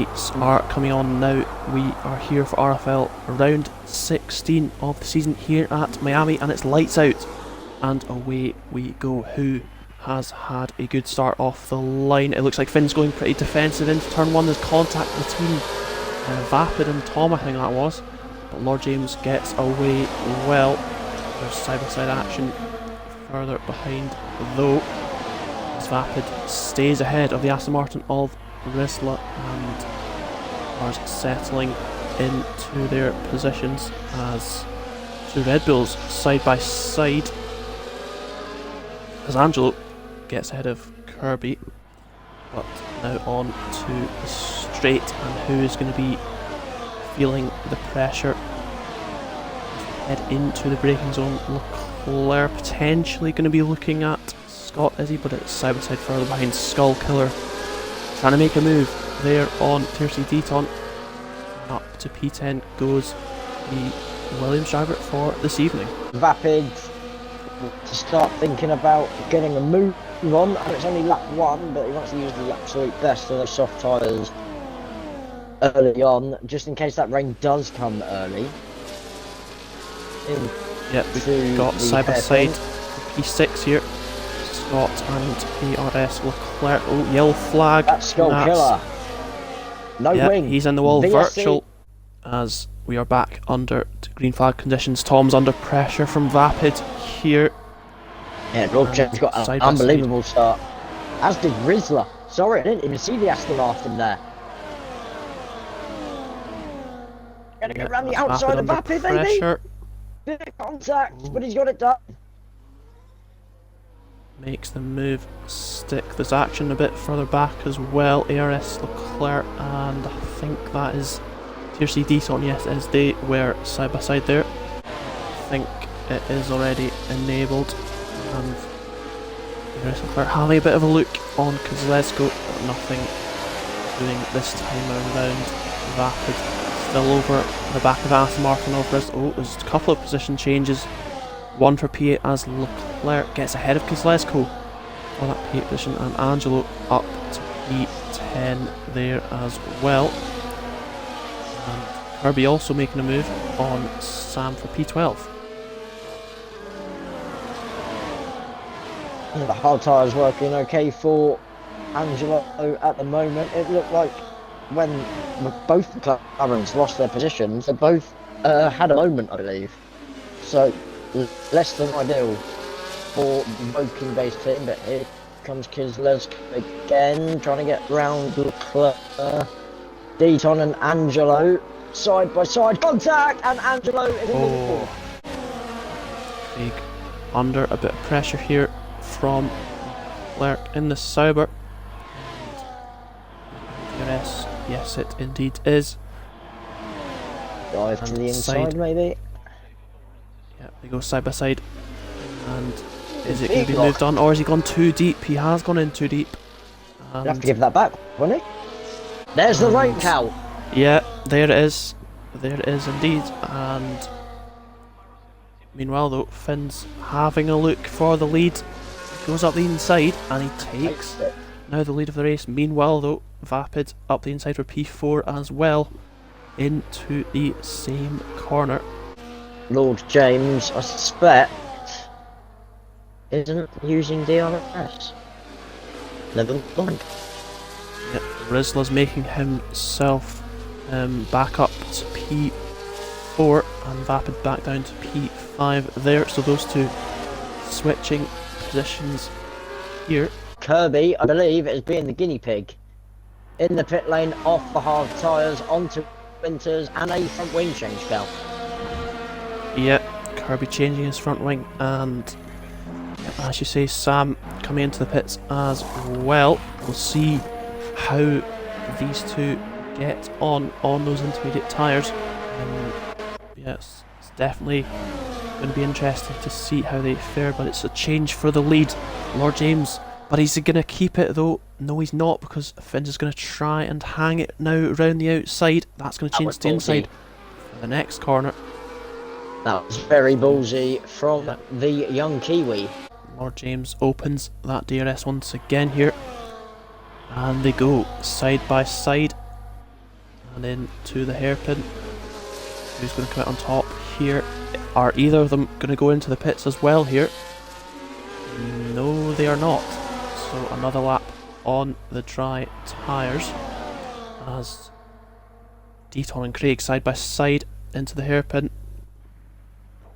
lights are coming on now. We are here for RFL round 16 of the season here at Miami, and it's lights out and away we go. Who has had a good start off the line? It looks like Finn's going pretty defensive into turn one. There's contact between Vapid and Tom, I think that was, but Lord James gets away well. There's side-by-side action further behind though, as Vapid stays ahead of the Aston Martin of Rizla and are settling into their positions as two Red Bulls side by side, as Angelo gets ahead of Kirby, but now on to the straight, and who is going to be feeling the pressure as we head into the braking zone. Leclerc potentially going to be looking at Scott, is he? But it's side by side further behind. Skull Killer trying to make a move there on Tier C Deton. Up to P10 goes the Williams driver for this evening. Vapid to start thinking about getting a move on. I know it's only lap 1, but he wants to use the absolute best of those soft tyres early on, just in case that rain does come early. Yeah, we've got side by side P6 here. Scott and PRS Leclerc. Oh, yellow flag. That's Skull Killer. No wing. He's in the wall. VSC. Virtual, as we are back under green flag conditions. Tom's under pressure from Vapid here. Yeah, Lord James got an unbelievable start. As did Rizla. Sorry, I didn't even see the Aston Martin there. Gonna go around the outside of Vapid, baby. Bit of contact, but he's got it done. Makes the move stick. There's action a bit further back as well. ARS Leclerc, and I think that is Tier C Deton. Yes, as they were side by side there. I think it is already enabled, and ARS Leclerc having a bit of a look on Kozlesko, but nothing doing this time around. Vapid still over the back of Aston Martin of Bristol. Oh, there's a couple of position changes. One for P8 as Leclerc gets ahead of Kozlesko for that P8 position, and Angelo up to P10 there as well. And Kirby also making a move on Sam for P12. The hard tyres working okay for Angelo at the moment. It looked like when both McLarens lost their positions, they both had a moment, I believe. So less than ideal for the Woking based team, but here comes Kozlesko again, trying to get round Leclerc. Deton and Angelo side by side contact, and Angelo is in the big under a bit of pressure here from Leclerc in the Sauber. Yes, it indeed is. Dive to the inside, maybe. Yeah, they go side by side. And is it going to be moved on, or has he gone too deep? He has gone in too deep. You'll have to give that back, won't he? There's the rain cow. Yeah, there it is. There it is indeed. And meanwhile, though, Finn's having a look for the lead. He goes up the inside and he takes now the lead of the race. Meanwhile, though, Vapid up the inside for P4 as well, into the same corner. Lord James, I suspect, isn't using DRS. Never mind. Yep, Rizla's making himself back up to P4 and Vapid back down to P5 there. So those two switching positions here. Kirby, I believe, is being the guinea pig. In the pit lane, off the hard tyres, onto winters, and a front wing change spell. Yeah, Kirby changing his front wing, and as you say, Sam coming into the pits as well. We'll see how these two get on those intermediate tyres. Yes, it's definitely going to be interesting to see how they fare, but it's a change for the lead. Lord James, but he's going to keep it though. No, he's not, because Finn's is going to try and hang it now round the outside. That's going to change to the inside for the next corner. That was very ballsy from the young Kiwi. Lord James opens that DRS once again here, and they go side by side. and into the hairpin. Who's going to come out on top here? Are either of them going to go into the pits as well here? No, they are not. So another lap on the dry tyres as Deaton and Craig side by side into the hairpin.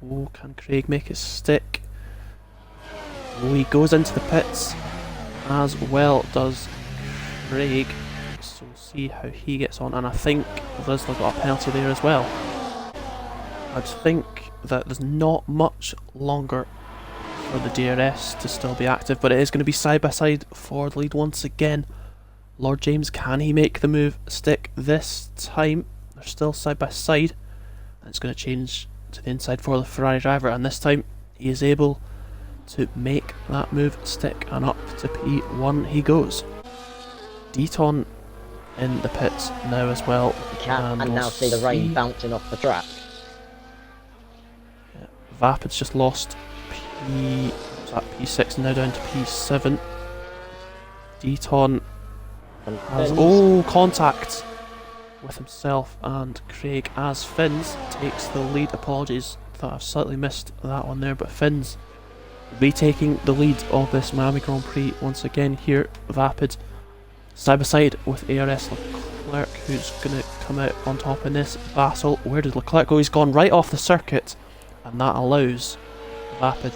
Oh, can Craig make it stick? Oh, he goes into the pits as well does Craig. So we'll see how he gets on, and I think Rizla got a penalty there as well. I think that there's not much longer for the DRS to still be active, but it is going to be side by side for the lead once again. Lord James, can he make the move stick this time? They're still side by side, and it's going to change to the inside for the Ferrari driver, and this time he is able to make that move stick, and up to P1 he goes. Deaton in the pits now as well. You can now see the rain bouncing off the track. Yeah, Vapid's just lost P6 and now down to P7. Deaton has contact with himself and Craig as Finns takes the lead. Apologies that I've slightly missed that one there, but Finns retaking the lead of this Miami Grand Prix once again here. Vapid side by side with ARS Leclerc, who's going to come out on top in this battle. Where did Leclerc go? He's gone right off the circuit, and that allows Vapid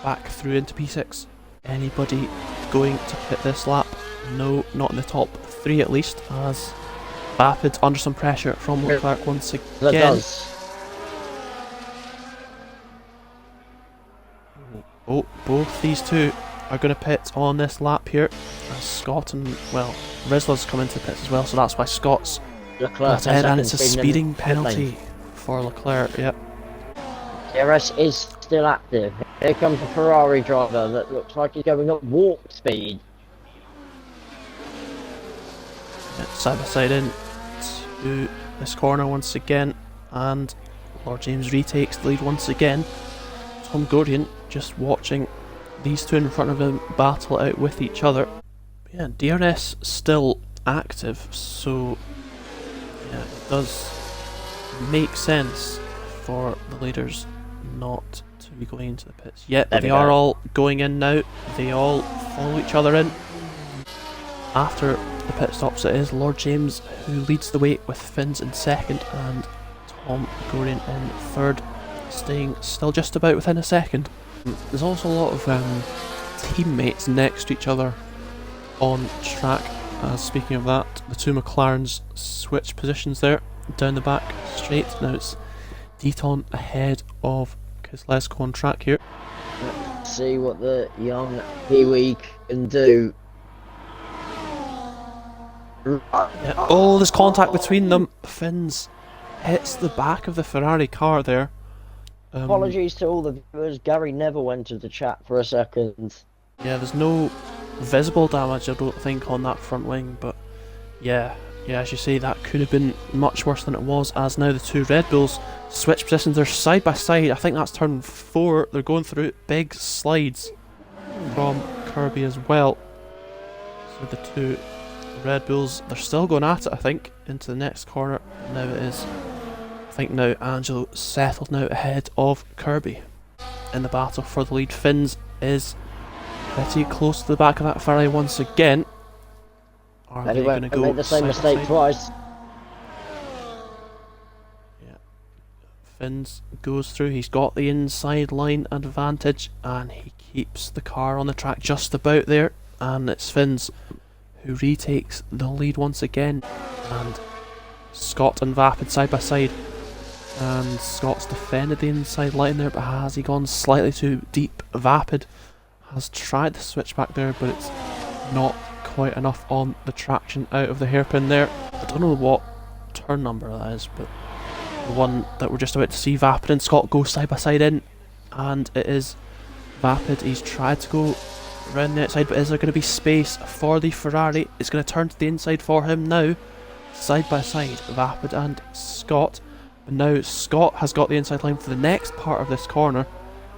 back through into P6. Anybody going to pit this lap? No, not in the top three at least, as Vapid under some pressure from Leclerc once again. That does. Oh, both these two are going to pit on this lap here. As Scott and, well, Rizla's come into the pits as well, so that's why Scott's Leclerc ahead, and it's a speeding penalty for Leclerc, yep. DRS is still active. Here comes the Ferrari driver that looks like he's going up warp speed. Yeah, side by side in to this corner once again, and Lord James retakes the lead once again. Tom Gordon just watching these two in front of him battle out with each other. But yeah, DRS still active, so yeah, it does make sense for the leaders not to be going into the pits yet. But they are all going in now. They all follow each other in. After the pit stops, it is Lord James who leads the way with Finns in second and Tom Gordon in third, staying still just about within a second. There's also a lot of teammates next to each other on track. Speaking of that, the two McLarens switch positions there, down the back straight. Now it's Deaton ahead of Kozlesko on track here. Let's see what the young Kiwi can do. Yeah. Oh, there's contact between them. Finns hits the back of the Ferrari car there. Apologies to all the viewers, Gary never went into the chat for a second. Yeah, there's no visible damage, I don't think, on that front wing, but yeah, as you say, that could have been much worse than it was, as now the two Red Bulls switch positions. They're side by side. I think that's turn 4. They're going through big slides from Kirby as well. So the two Red Bulls, they're still going at it, I think, into the next corner. Now it is, I think now Angelo settled now ahead of Kirby in the battle for the lead. Finns is pretty close to the back of that Ferrari once again. Are they going to go made the same mistake twice? Yeah. Finns goes through. He's got the inside line advantage, and he keeps the car on the track just about there. And it's Finns who retakes the lead once again. And Scott and Vapid side by side. And Scott's defended the inside line there, but has he gone slightly too deep? Vapid has tried the switch back there, but it's not quite enough on the traction out of the hairpin there. I don't know what turn number that is, but the one that we're just about to see. Vapid and Scott go side by side in, and it is Vapid. He's tried to go around the outside, but is there going to be space for the Ferrari? It's going to turn to the inside for him now, side by side, Vapid and Scott. But now Scott has got the inside line for the next part of this corner,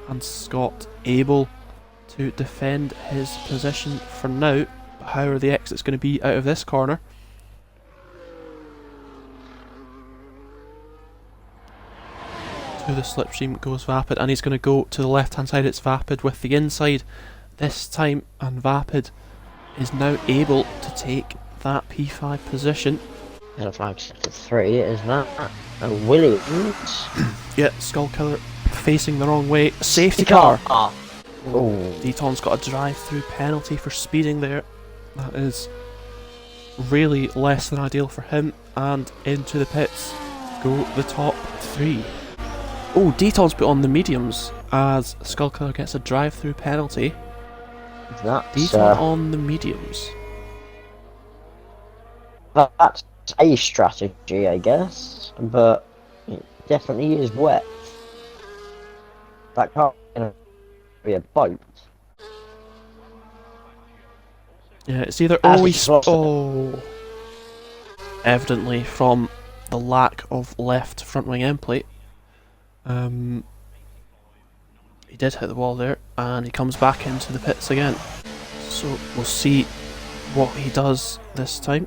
and Scott able to defend his position for now. But how are the exits going to be out of this corner? To the slipstream goes Vapid, and he's going to go to the left hand side. It's Vapid with the inside this time, and Vapid is now able to take that P5 position. And a flag sector 3, is that Williams? Yeah, Skullkiller facing the wrong way. Safety car! Oh. Deton's got a drive-through penalty for speeding there. That is really less than ideal for him. And into the pits go the top 3. Oh, Deton's put on the mediums as Skullkiller gets a drive-through penalty. That's, Deton on the mediums. That's a strategy, I guess, but it definitely is wet. That can't be a boat. Yeah, it's either As always... it's Oh! Evidently from the lack of left front wing end plate. He did hit the wall there, and he comes back into the pits again. So we'll see what he does this time.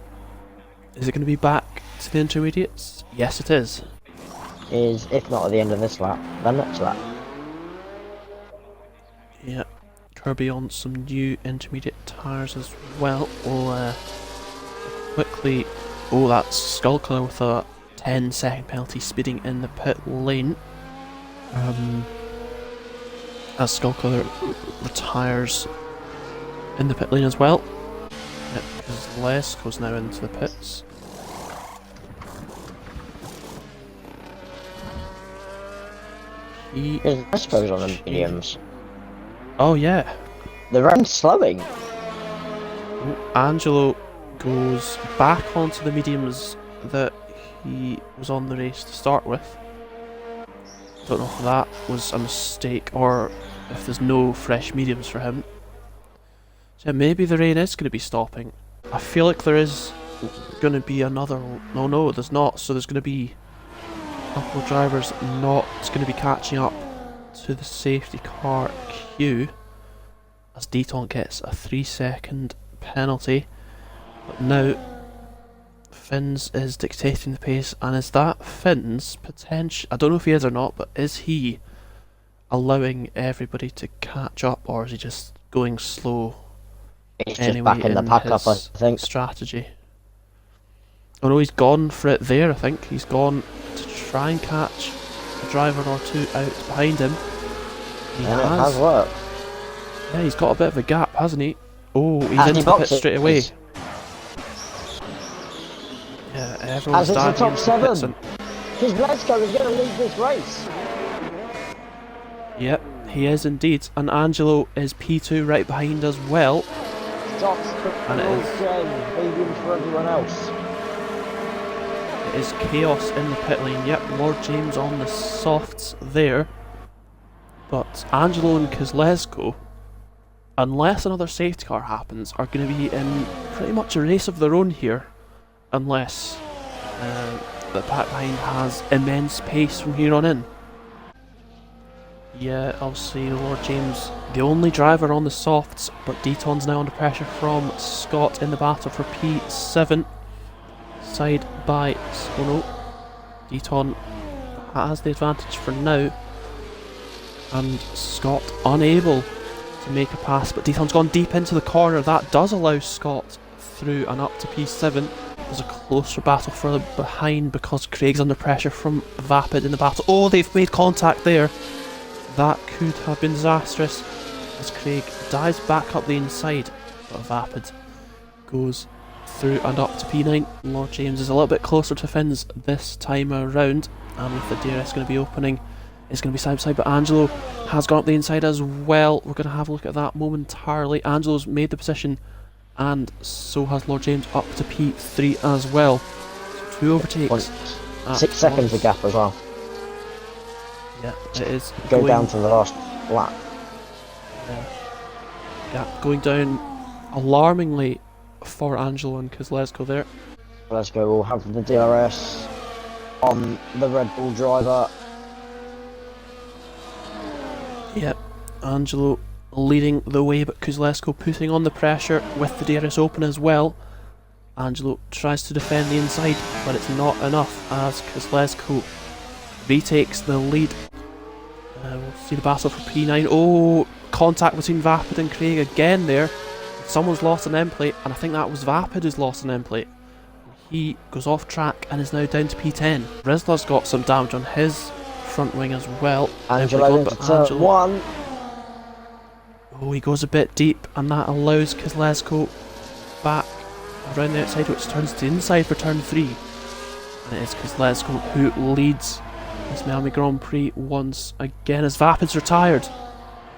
Is it going to be back to the intermediates? Yes, it is. Is, if not at the end of this lap, the next lap. Yeah, Kirby on some new intermediate tyres as well. We'll quickly... Oh, that's Skullkiller with a 10-second penalty speeding in the pit lane. As Skullkiller retires in the pit lane as well. Yep, because Les goes now into the pits. He... I suppose on the mediums. Oh yeah. The rain's slowing. Angelo goes back onto the mediums that he was on the race to start with. Don't know if that was a mistake or if there's no fresh mediums for him. So yeah, maybe the rain is going to be stopping. I feel like there is going to be another... No, there's not. So there's going to be a couple of drivers not going to be catching up to the safety car queue as Deton gets a 3-second penalty. But now Finns is dictating the pace, and is that Finns potential? I don't know if he is or not, but is he allowing everybody to catch up, or is he just going slow? He's Anyway, just back in the pack up, I think. Strategy. Oh no, he's gone for it there. I think he's gone to try and catch a driver or two out behind him. He And it has worked. Yeah, he's got a bit of a gap, hasn't he? Oh, he's As into he the pit boxes. straight away. Yeah, everyone's As it's the diving top into the pits 7. Because Lesko is going to lead this race. Yep, he is indeed. And Angelo is P2 right behind as well. Stops And it is. mediums for everyone else. It is chaos in the pit lane. Yep, Lord James on the softs there. But Angelo and Kozlesko, unless another safety car happens, are going to be in pretty much a race of their own here. Unless the pack behind has immense pace from here on in. Yeah, obviously Lord James, the only driver on the softs, but Deton's now under pressure from Scott in the battle for P7. Side by... Oh no, Deton has the advantage for now. And Scott unable to make a pass, but Deton's gone deep into the corner. That does allow Scott through and up to P7. There's a closer battle further behind because Craig's under pressure from Vapid in the battle. Oh, they've made contact there. That could have been disastrous as Craig dives back up the inside, but Vapid goes through and up to P9. Lord James is a little bit closer to Finns this time around, and with the DRS going to be opening, it's going to be side by side, but Angelo has gone up the inside as well. We're going to have a look at that momentarily. Angelo's made the position, and so has Lord James up to P3 as well. So 2 overtakes. 6 seconds of gap as well. Yeah, it is. Go down to the last lap. Yeah, going down alarmingly for Angelo and Kozlesko there. Let's go. We'll have the DRS on the Red Bull driver. Yep, Angelo leading the way, but Kozlesko putting on the pressure with the DRS open as well. Angelo tries to defend the inside, but it's not enough as Kozlesko retakes the lead. We'll see the battle for P9. Oh, contact between Vapid and Craig again there. Someone's lost an end plate, and I think that was Vapid who's lost an end plate. He goes off track and is now down to P10. Rizla's got some damage on his front wing as well. Angelo into turn 1. Oh, he goes a bit deep, and that allows Kozlezko back around the outside, which turns to the inside for turn 3. And it is Kozlezko who leads this Miami Grand Prix once again as Vapid's retired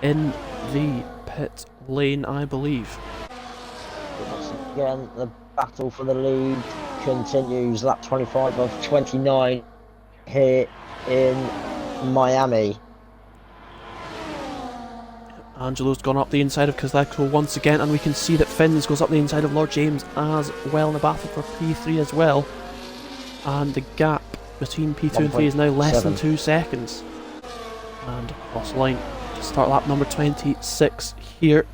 in the pit lane, I believe. Once again, the battle for the lead continues. Lap 25 of 29 here in Miami. Angelo's gone up the inside of Kozlezko once again, and we can see that Finns goes up the inside of Lord James as well in the battle for P3 as well. And the gap between P2 and 3 is now less than 2 seconds. And across the line to start lap number 26 here.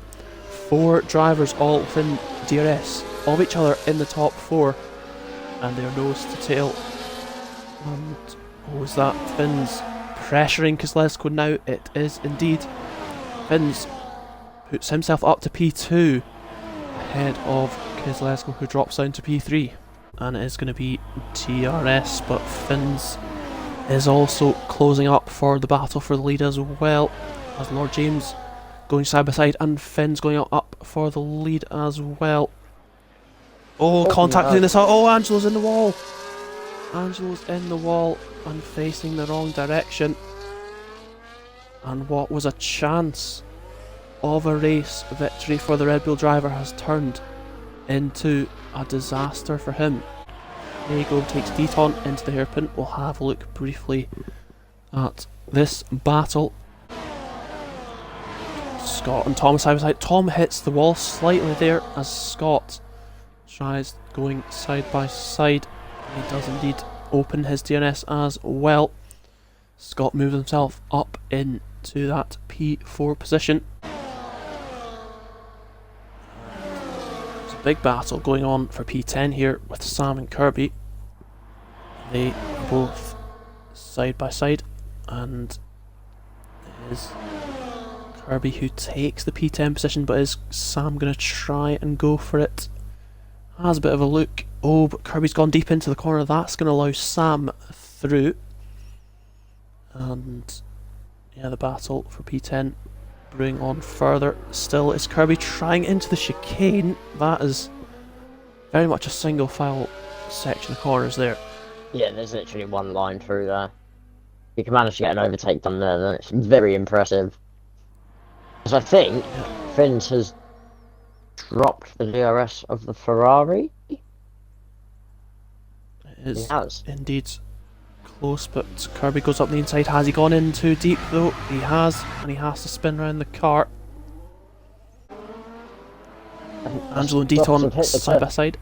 4 drivers all within DRS of each other in the top 4, and they're nose to tail. And oh, is that Finns pressuring Kozlezko now? It is indeed. Finns puts himself up to P2 ahead of Kozlezko, who drops down to P3. And it is going to be DRS, but Finns is also closing up for the battle for the lead as well, as Lord James going side by side and Finns going up for the lead as well. Oh, contact between this. Oh, Angelo's in the wall. Angelo's in the wall and facing the wrong direction. And what was a chance of a race victory for the Red Bull driver has turned into a disaster for him. Diego takes Deton into the hairpin. We'll have a look briefly at this battle. Scott and Tom side by side. Tom hits the wall slightly there as Scott tries going side by side. He does indeed open his DNS as well. Scott moves himself up into that P4 position. There's a big battle going on for P10 here with Sam and Kirby. They are both side by side, and it is Kirby who takes the P10 position, but is Sam going to try and go for it? Has a bit of a look. Oh, but Kirby's gone deep into the corner. That's going to allow Sam through. And yeah, the battle for P10 brewing on further. Still, is Kirby trying into the chicane. That is very much a single file section of corners there. Yeah, there's literally one line through there. You can manage to get an overtake done there, then it's very impressive. Because I think Finns has dropped the DRS of the Ferrari. It is indeed close, but Kirby goes up the inside. Has he gone in too deep though? He has, and he has to spin around the car. And Angelo and Deton side by side.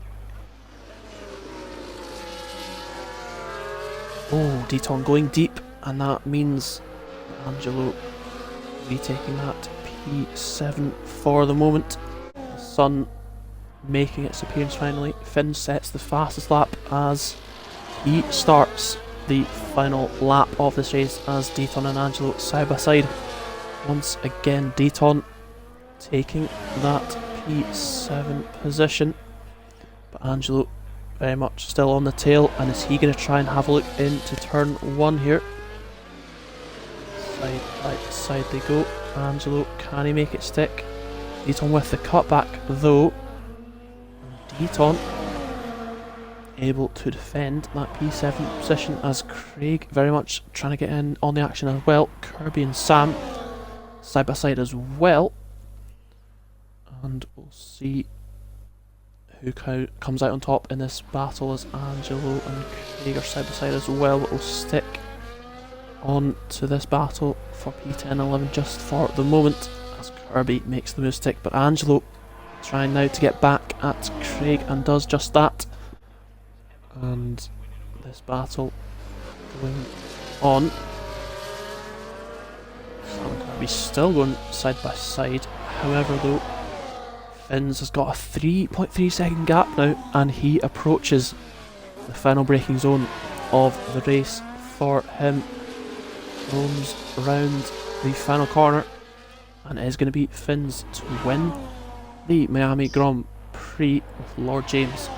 Oh, Deton going deep, and that means Angelo retaking that P7 for the moment. The Sun making its appearance finally. Finn sets the fastest lap as he starts the final lap of this race as Deton and Angelo side by side. Once again, Deton taking that P7 position, but Angelo very much still on the tail. And is he going to try and have a look into turn 1 here? Side by side they go. Angelo, can he make it stick? Deton with the cutback though. Deton able to defend that P7 position as Craig very much trying to get in on the action as well. Kirby and Sam side by side as well. And we'll see who comes out on top in this battle as Angelo and Craig are side by side as well, but we'll stick on to this battle for P10-11 just for the moment as Kirby makes the move stick, but Angelo trying now to get back at Craig and does just that. And this battle going on. Sam and Kirby still going side by side, however though Finns has got a 3.3 second gap now, and he approaches the final braking zone of the race for him. roams round the final corner, and it is going to be Finn's to win the Miami Grand Prix with Lord James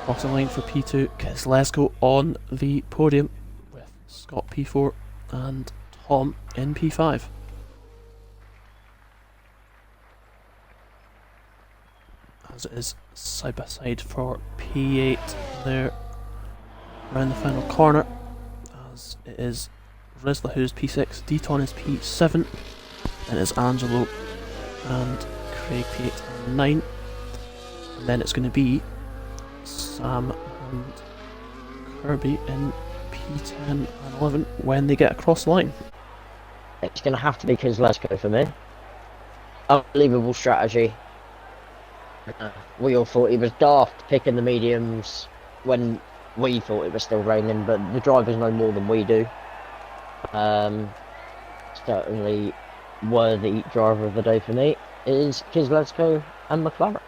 crossing the line for P2. Kezlesko on the podium with Scott P4 and Tom in P5. As it is side by side for P8 there around the final corner, as it is Rizla who's P6, Deaton is P7, then it's Angelo and Craig P8 and 9, and then it's going to be Sam and Kirby in P10 and 11 when they get across the line. It's going to have to be Kezlesko for me. Unbelievable strategy. We all thought he was daft picking the mediums when we thought it was still raining, but the drivers know more than we do. Certainly worthy driver of the day for me is Kezlesko and McLaren.